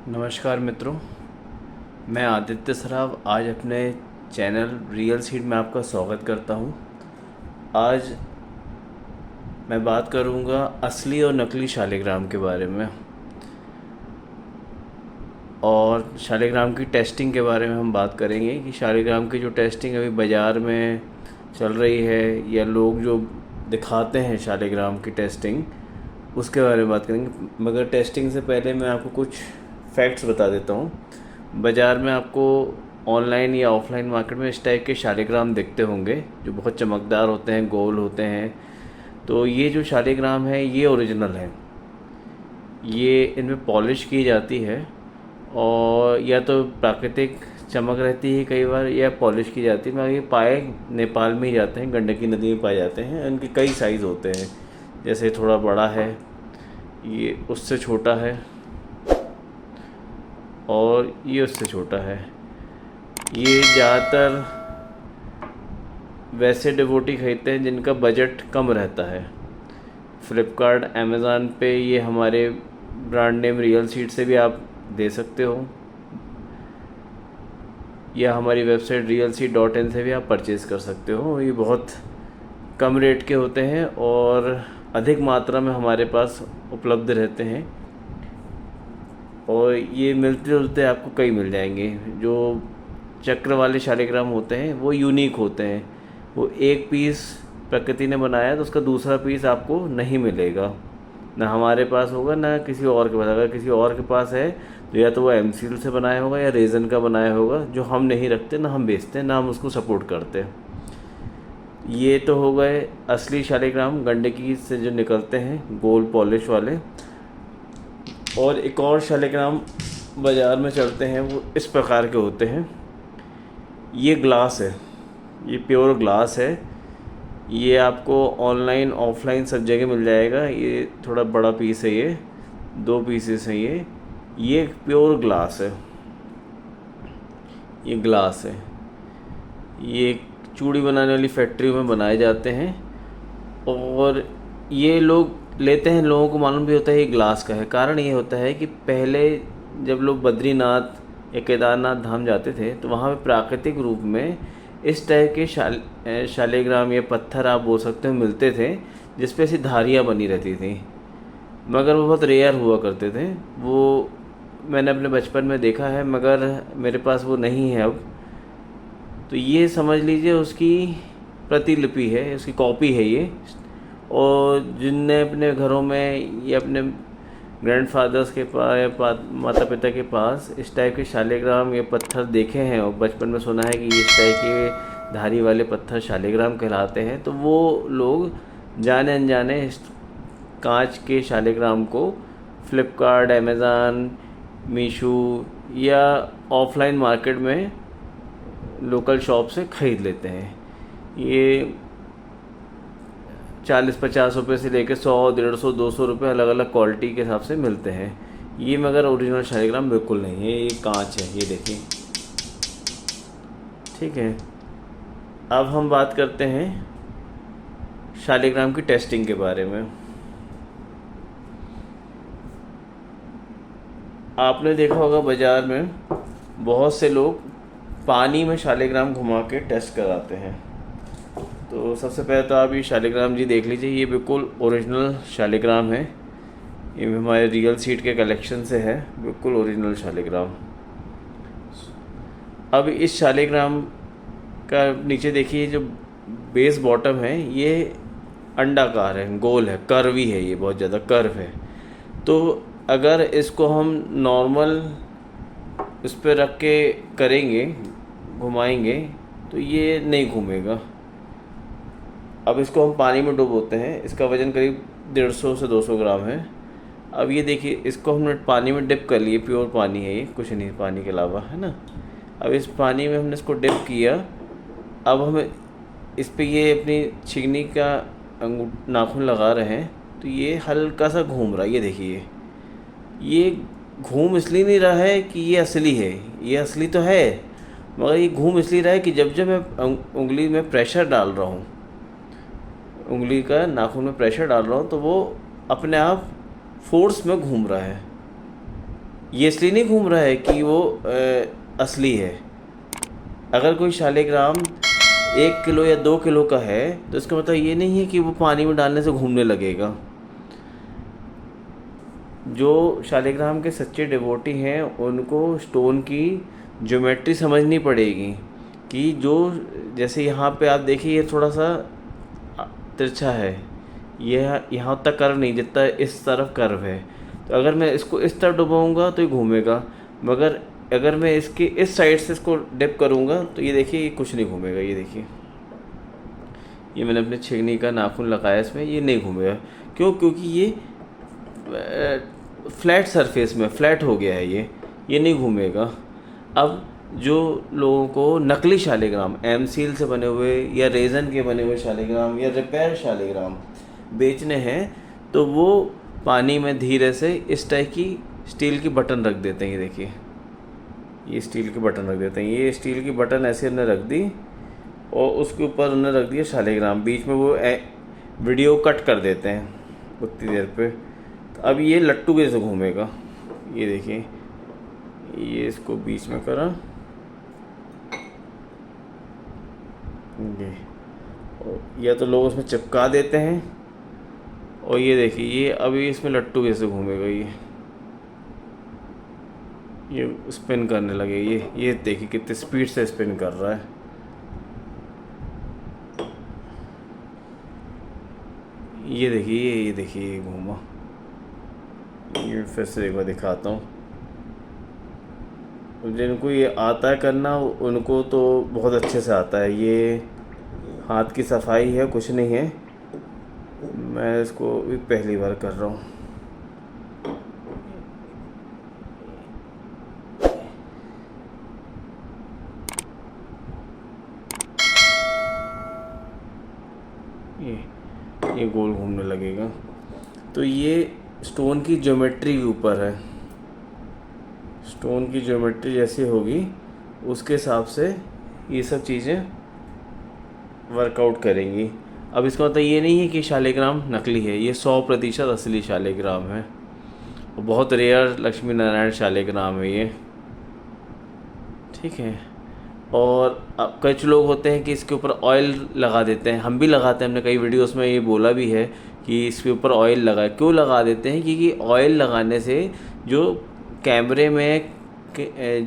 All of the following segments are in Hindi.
नमस्कार मित्रों, मैं आदित्य सराफ आज अपने चैनल रियल सीड में आपका स्वागत करता हूं। आज मैं बात करूंगा असली और नकली शालिग्राम के बारे में और शालिग्राम की टेस्टिंग के बारे में हम बात करेंगे कि शालिग्राम की जो टेस्टिंग अभी बाज़ार में चल रही है या लोग जो दिखाते हैं शालिग्राम की टेस्टिंग, उसके बारे में बात करेंगे। मगर टेस्टिंग से पहले मैं आपको कुछ फैक्ट्स बता देता हूँ। बाज़ार में आपको ऑनलाइन या ऑफलाइन मार्केट में इस टाइप के शालिग्राम दिखते होंगे जो बहुत चमकदार होते हैं, गोल होते हैं। तो ये जो शालिग्राम है ये ओरिजिनल है। ये इनमें पॉलिश की जाती है और या तो प्राकृतिक चमक रहती है कई बार, या पॉलिश की जाती है। मगर ये पाए नेपाल में ही जाते हैं, गंडकी नदी में पाए जाते हैं। इनके कई साइज़ होते हैं, जैसे थोड़ा बड़ा है, ये उससे छोटा है और ये उससे छोटा है। ये ज़्यादातर वैसे डिवोटी खरीदते हैं जिनका बजट कम रहता है। फ्लिपकार्ट, अमेज़ॉन पे ये हमारे ब्रांड नेम रियल सीड से भी आप दे सकते हो, या हमारी वेबसाइट realseed.in से भी आप परचेज़ कर सकते हो। ये बहुत कम रेट के होते हैं और अधिक मात्रा में हमारे पास उपलब्ध रहते हैं और ये मिलते जुलते आपको कई मिल जाएंगे। जो चक्र वाले शालिग्राम होते हैं वो यूनिक होते हैं। वो एक पीस प्रकृति ने बनाया तो उसका दूसरा पीस आपको नहीं मिलेगा, ना हमारे पास होगा ना किसी और के पास। अगर किसी और के पास है तो या तो वो एमसील से बनाया होगा या रेज़न का बनाया होगा, जो हम नहीं रखते, ना हम बेचते, ना हम उसको सपोर्ट करते। ये तो हो गए असली शालिग्राम गंडकी से जो निकलते हैं, गोल पॉलिश वाले। और एक और शालिग्राम बाज़ार में चलते हैं, वो इस प्रकार के होते हैं। ये ग्लास है, ये प्योर ग्लास है। ये आपको ऑनलाइन ऑफलाइन सब जगह मिल जाएगा। ये थोड़ा बड़ा पीस है, ये 2 पीसेस हैं। ये प्योर ग्लास है, ये ग्लास है। ये चूड़ी बनाने वाली फैक्ट्री में बनाए जाते हैं और ये लोग लेते हैं। लोगों को मालूम भी होता है ये ग्लास का है। कारण ये होता है कि पहले जब लोग बद्रीनाथ या केदारनाथ धाम जाते थे तो वहाँ पे प्राकृतिक रूप में इस टाइप के शालिग्राम या पत्थर आप बोल सकते हो मिलते थे, जिस पे ऐसी धारियाँ बनी रहती थी। मगर वो बहुत रेयर हुआ करते थे। वो मैंने अपने बचपन में देखा है, मगर मेरे पास वो नहीं है अब। तो ये समझ लीजिए उसकी प्रतिलिपि है, उसकी कॉपी है ये। और जिनने अपने घरों में या अपने ग्रैंडफादर्स के पास या माता पिता के पास इस टाइप के शालिग्राम या पत्थर देखे हैं और बचपन में सुना है कि इस टाइप के धारी वाले पत्थर शालिग्राम कहलाते हैं, तो वो लोग जाने अनजाने इस कांच के शालिग्राम को फ्लिपकार्ट, अमेज़ॉन, मीशो या ऑफलाइन मार्केट में लोकल शॉप से ख़रीद लेते हैं। ये 40-50 रुपये से लेकर 100, 150, 200 रुपये अलग अलग क्वालिटी के हिसाब से मिलते हैं। ये मगर ओरिजिनल शालिग्राम बिल्कुल नहीं है, ये कांच है, ये देखिए। ठीक है, अब हम बात करते हैं शालिग्राम की टेस्टिंग के बारे में। आपने देखा होगा बाज़ार में बहुत से लोग पानी में शालिग्राम घुमा के टेस्ट कराते हैं। तो सबसे पहले तो आप ये शालिग्राम जी देख लीजिए, ये बिल्कुल ओरिजिनल शालिग्राम है। ये हमारे रियल सीड के कलेक्शन से है, बिल्कुल ओरिजिनल शालिग्राम। अब इस शालिग्राम का नीचे देखिए, जो बेस बॉटम है ये अंडाकार है, गोल है, कर्वी है, ये बहुत ज़्यादा कर्व है। तो अगर इसको हम नॉर्मल इस पर रख के करेंगे, घुमाएंगे, तो ये नहीं घूमेगा। अब इसको हम पानी में डुबोते हैं। इसका वज़न करीब 150 से 200 ग्राम है। अब ये देखिए, इसको हमने पानी में डिप कर लिए, प्योर पानी है ये, कुछ नहीं पानी के अलावा, है ना। अब इस पानी में हमने इसको डिप किया। अब हम इस पे ये अपनी छिगनी का नाखून लगा रहे हैं, तो ये हल्का सा घूम रहा है। ये देखिए, ये घूम इसलिए नहीं रहा है कि ये असली है, ये असली तो है, मगर ये घूम इसलिए रहा है कि जब जब मैं उंगली में प्रेशर डाल रहा हूँ, उंगली का नाखून में प्रेशर डाल रहा हूँ, तो वो अपने आप फोर्स में घूम रहा है। ये इसलिए नहीं घूम रहा है कि वो असली है। अगर कोई शालिग्राम 1 किलो या 2 किलो का है तो इसका मतलब ये नहीं है कि वो पानी में डालने से घूमने लगेगा। जो शालिग्राम के सच्चे डिवोटी हैं उनको स्टोन की ज्योमेट्री समझनी पड़ेगी कि जो, जैसे यहाँ पे आप देखिए ये थोड़ा सा तिरछा है, यह यहाँ तक कर्व नहीं जितना इस तरफ कर्व है। तो अगर मैं इसको इस तरफ डुबाऊँगा तो ये घूमेगा, मगर अगर मैं इसके इस साइड से इसको डिप करूँगा तो ये देखिए ये कुछ नहीं घूमेगा। ये देखिए, ये मैंने अपने छेनी का नाखून लगाया इसमें, ये नहीं घूमेगा। क्यों? क्योंकि ये फ्लैट सरफेस में फ्लैट हो गया है, ये नहीं घूमेगा। अब जो लोगों को नकली शालिग्राम एम सील से बने हुए या रेज़न के बने हुए शालिग्राम या रिपेयर शालिग्राम बेचने हैं तो वो पानी में धीरे से इस टाइप की स्टील की बटन रख देते हैं। ये देखिए, ये स्टील की बटन रख देते हैं। ये स्टील की बटन ऐसे उन्होंने रख दी और उसके ऊपर उन्होंने रख दिया शालिग्राम, बीच में वो वीडियो कट कर देते हैं उतनी देर पे। तो अब ये लट्टू कैसे घूमेगा? ये देखिए, ये इसको बीच में करा, ये या तो लोग उसमें चिपका देते हैं, और ये देखिए ये अभी इसमें लट्टू कैसे घूमेगा? ये स्पिन करने लगे। ये देखिए कितनी स्पीड से स्पिन कर रहा है। ये देखिए, ये देखिए ये घूमा। ये फिर से एक बार दिखाता हूँ। जिनको ये आता है करना उनको तो बहुत अच्छे से आता है। ये हाथ की सफाई है, कुछ नहीं है। मैं इसको भी पहली बार कर रहा हूँ। ये गोल घूमने लगेगा। तो ये स्टोन की ज्योमेट्री के ऊपर है। स्टोन की ज्योमेट्री जैसी होगी उसके हिसाब से ये सब चीज़ें वर्कआउट करेंगी। अब इसका मतलब ये नहीं है कि शालिग्राम नकली है, ये 100% असली शालिग्राम है। और बहुत रेयर लक्ष्मी नारायण शालिग्राम है ये, ठीक है। और अब कुछ लोग होते हैं कि इसके ऊपर ऑयल लगा देते हैं, हम भी लगाते हैं, हमने कई वीडियोस में ये बोला भी है कि इसके ऊपर ऑयल लगा। क्यों लगा देते हैं? क्योंकि ऑयल लगाने से जो कैमरे में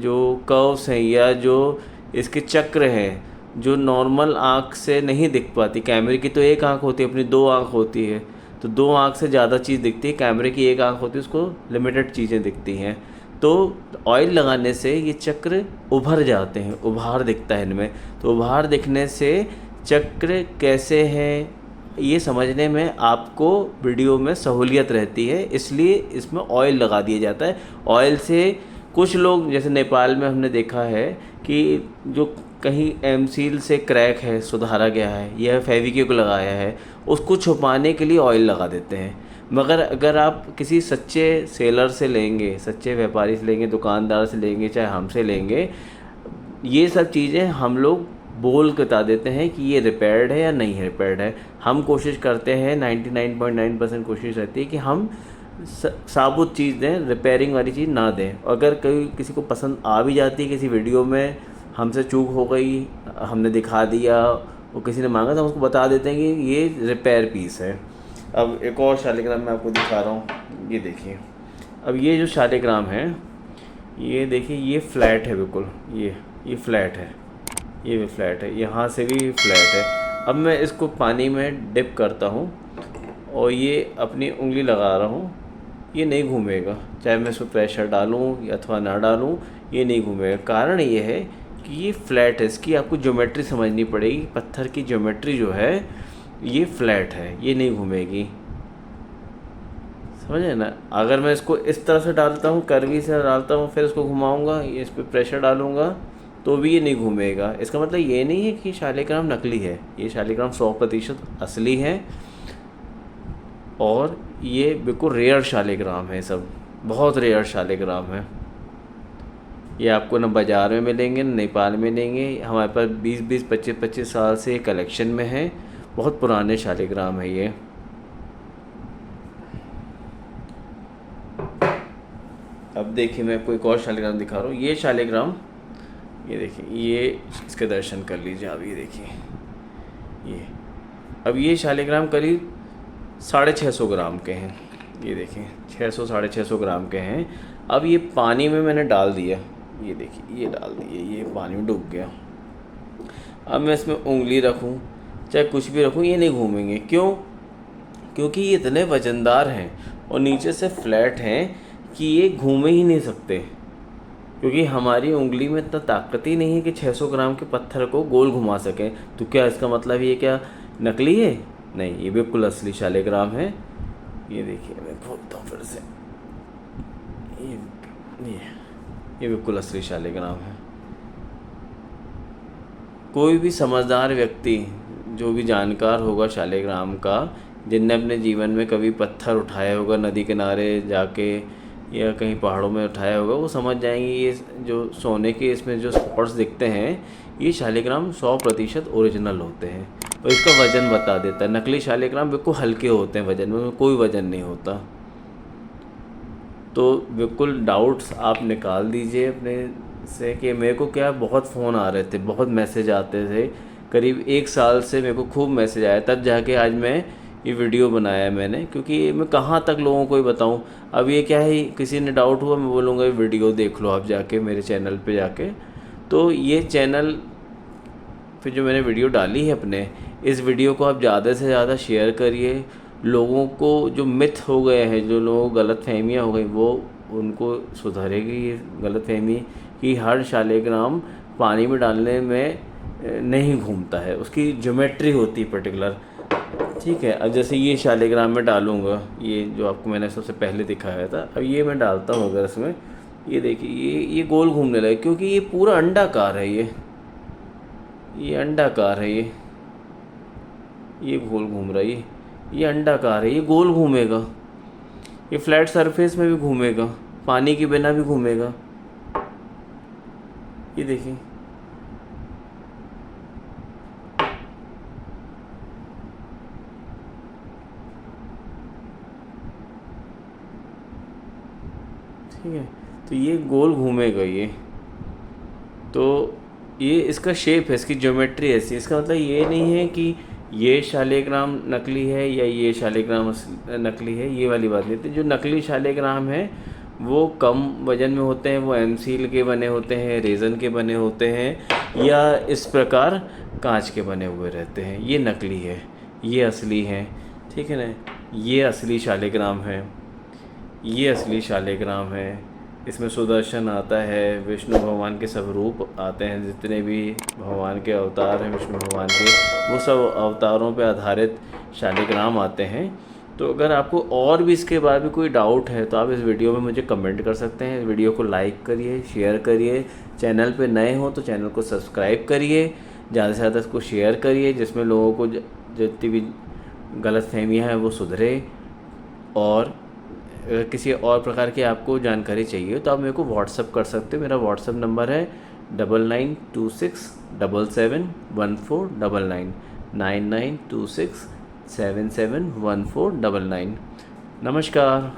जो कर्व्स हैं या जो इसके चक्र हैं जो नॉर्मल आँख से नहीं दिख पाती, कैमरे की तो एक आँख होती है, अपनी 2 आँख होती है, तो 2 आँख से ज़्यादा चीज़ दिखती है। कैमरे की एक आँख होती है, उसको लिमिटेड चीज़ें दिखती हैं। तो ऑयल लगाने से ये चक्र उभर जाते हैं, उभार दिखता है इनमें। तो उभार दिखने से चक्र कैसे हैं ये समझने में आपको वीडियो में सहूलियत रहती है, इसलिए इसमें ऑयल लगा दिया जाता है। ऑयल से कुछ लोग, जैसे नेपाल में हमने देखा है कि जो कहीं एम सील से क्रैक है सुधारा गया है या फेविक्विक लगाया है, उसको छुपाने के लिए ऑयल लगा देते हैं। मगर अगर आप किसी सच्चे सेलर से लेंगे, सच्चे व्यापारी से लेंगे, दुकानदार से लेंगे, चाहे हमसे लेंगे, ये सब चीज़ें हम लोग बोल के बता देते हैं कि ये रिपेयर्ड है या नहीं है रिपेयर्ड है। हम कोशिश करते हैं, 99.9% कोशिश रहती है कि हम साबुत चीज़ दें, रिपेयरिंग वाली चीज़ ना दें। अगर कोई किसी को पसंद आ भी जाती है, किसी वीडियो में हमसे चूक हो गई, हमने दिखा दिया, वो किसी ने मांगा, तो हम उसको बता देते हैं कि ये रिपेयर पीस है। अब एक और शालिग्राम मैं आपको दिखा रहा हूँ, ये देखिए। अब ये जो शालिग्राम है, ये देखिए, ये फ्लैट है बिल्कुल, ये फ्लैट है, ये भी फ्लैट है, यहाँ से भी फ्लैट है। अब मैं इसको पानी में डिप करता हूँ और ये अपनी उंगली लगा रहा हूँ, ये नहीं घूमेगा, चाहे मैं इसमें प्रेशर डालूँ या अथवा ना डालूँ, ये नहीं घूमेगा। कारण ये है कि ये फ्लैट है, इसकी आपको ज्योमेट्री समझनी पड़ेगी। पत्थर की ज्योमेट्री जो है ये फ्लैट है, ये नहीं घूमेगी, समझे ना। अगर मैं इसको इस तरह से डालता हूँ, करवी से डालता हूँ, फिर इसको घुमाऊँगा, ये इस पर प्रेशर डालूँगा, तो भी ये नहीं घूमेगा। इसका मतलब ये नहीं है कि शालिग्राम नकली है, ये शालिग्राम 100% असली है। और ये बिल्कुल रेयर शालिग्राम है, सब बहुत रेयर शालिग्राम है। ये आपको ना बाज़ार में मिलेंगे, ना नेपाल में मिलेंगे। हमारे पास 20-20, 25-25 साल से कलेक्शन में है, बहुत पुराने शालिग्राम है ये। अब देखिए मैं आपको एक और शालिग्राम दिखा रहा हूँ। ये शालिग्राम, ये देखिए, ये इसके दर्शन कर लीजिए आप। ये देखिए, ये अब ये शालिग्राम करीब 650 ग्राम के हैं। ये देखिए 600 650 ग्राम के हैं। अब ये पानी में मैंने डाल दिया, ये देखिए, ये डाल दिए, ये पानी में डूब गया। अब मैं इसमें उंगली रखूं चाहे कुछ भी रखूं, ये नहीं घूमेंगे। क्यों? क्योंकि ये इतने वज़नदार हैं और नीचे से फ्लैट हैं कि ये घूमे ही नहीं सकते, क्योंकि हमारी उंगली में इतना ताकत ही नहीं है कि 600 ग्राम के पत्थर को गोल घुमा सकें। तो क्या इसका मतलब ये क्या नकली है? नहीं, ये बिल्कुल असली शालिग्राम है। ये देखिए, मैं खोलता हूँ फिर से। ये बिल्कुल असली शालिग्राम है। कोई भी समझदार व्यक्ति, जो भी जानकार होगा शालिग्राम का, जिनने अपने जीवन में कभी पत्थर उठाया होगा नदी किनारे जाके या कहीं पहाड़ों में उठाया होगा, वो समझ जाएंगे ये जो सोने के इसमें जो स्पॉट्स दिखते हैं, ये शालिग्राम 100% ओरिजिनल होते हैं। और इसका वज़न बता देता है। नकली शालिग्राम बिल्कुल हल्के होते हैं वज़न में, कोई वज़न नहीं होता। तो बिल्कुल डाउट्स आप निकाल दीजिए अपने से कि मेरे को क्या, बहुत फ़ोन आ रहे थे, बहुत मैसेज आते थे। करीब 1 साल से मेरे को खूब मैसेज आया, तब जाके आज मैं ये वीडियो बनाया मैंने, क्योंकि मैं कहाँ तक लोगों को ही बताऊँ। अब ये क्या है, किसी ने डाउट हुआ, मैं बोलूँगा ये वीडियो देख लो आप जाके मेरे चैनल पे जाके। तो ये चैनल पे जो मैंने वीडियो डाली है अपने, इस वीडियो को आप ज़्यादा से ज़्यादा शेयर करिए। लोगों को जो मिथ हो गए हैं, जो लोगों को गलतफहमियाँ हो गई, वो उनको सुधरेगी ये गलतफहमी कि हर शालिग्राम पानी में डालने में नहीं घूमता है, उसकी ज्योमेट्री होती है पर्टिकुलर। ठीक है, अब जैसे ये शालिग्राम में डालूँगा, ये जो आपको मैंने सबसे पहले दिखाया था, अब ये मैं डालता हूँ अगर इसमें, ये देखिए ये गोल घूमने लगे, क्योंकि ये पूरा अंडाकार है। ये अंडाकार है। ये गोल घूम रहा है। ये अंडाकार है, ये गोल घूमेगा। ये फ्लैट सरफेस में भी घूमेगा, पानी के बिना भी घूमेगा। ये देखिए, ठीक है। तो ये गोल घूमेगा ये। तो ये इसका शेप है, इसकी ज्योमेट्री ऐसी। इसका मतलब ये नहीं है कि ये शालिग्राम नकली है या ये शालिग्राम नकली है, ये वाली बात नहीं थी। जो नकली शालिग्राम है वो कम वज़न में होते हैं, वो एमसील के बने होते हैं, रेज़न के बने होते हैं, या इस प्रकार कांच के बने हुए रहते हैं। ये नकली है, ये असली है। ठीक है ना, ये असली शालिग्राम है। ये असली शालिग्राम है। इसमें सुदर्शन आता है, विष्णु भगवान के सब रूप आते हैं, जितने भी भगवान के अवतार हैं विष्णु भगवान के, वो सब अवतारों पे आधारित शालिग्राम आते हैं। तो अगर आपको और भी इसके बारे में कोई डाउट है तो आप इस वीडियो में मुझे कमेंट कर सकते हैं। वीडियो को लाइक करिए, शेयर करिए। चैनल पे नए हो तो चैनल को सब्सक्राइब करिए, ज़्यादा से ज़्यादा इसको शेयर करिए, जिसमें लोगों को जितनी भी गलतफहमियाँ हैं वो सुधरे। और अगर किसी और प्रकार की आपको जानकारी चाहिए तो आप मेरे को व्हाट्सअप कर सकते हो। मेरा व्हाट्सअप नंबर है 9926771499 9926771499। नमस्कार।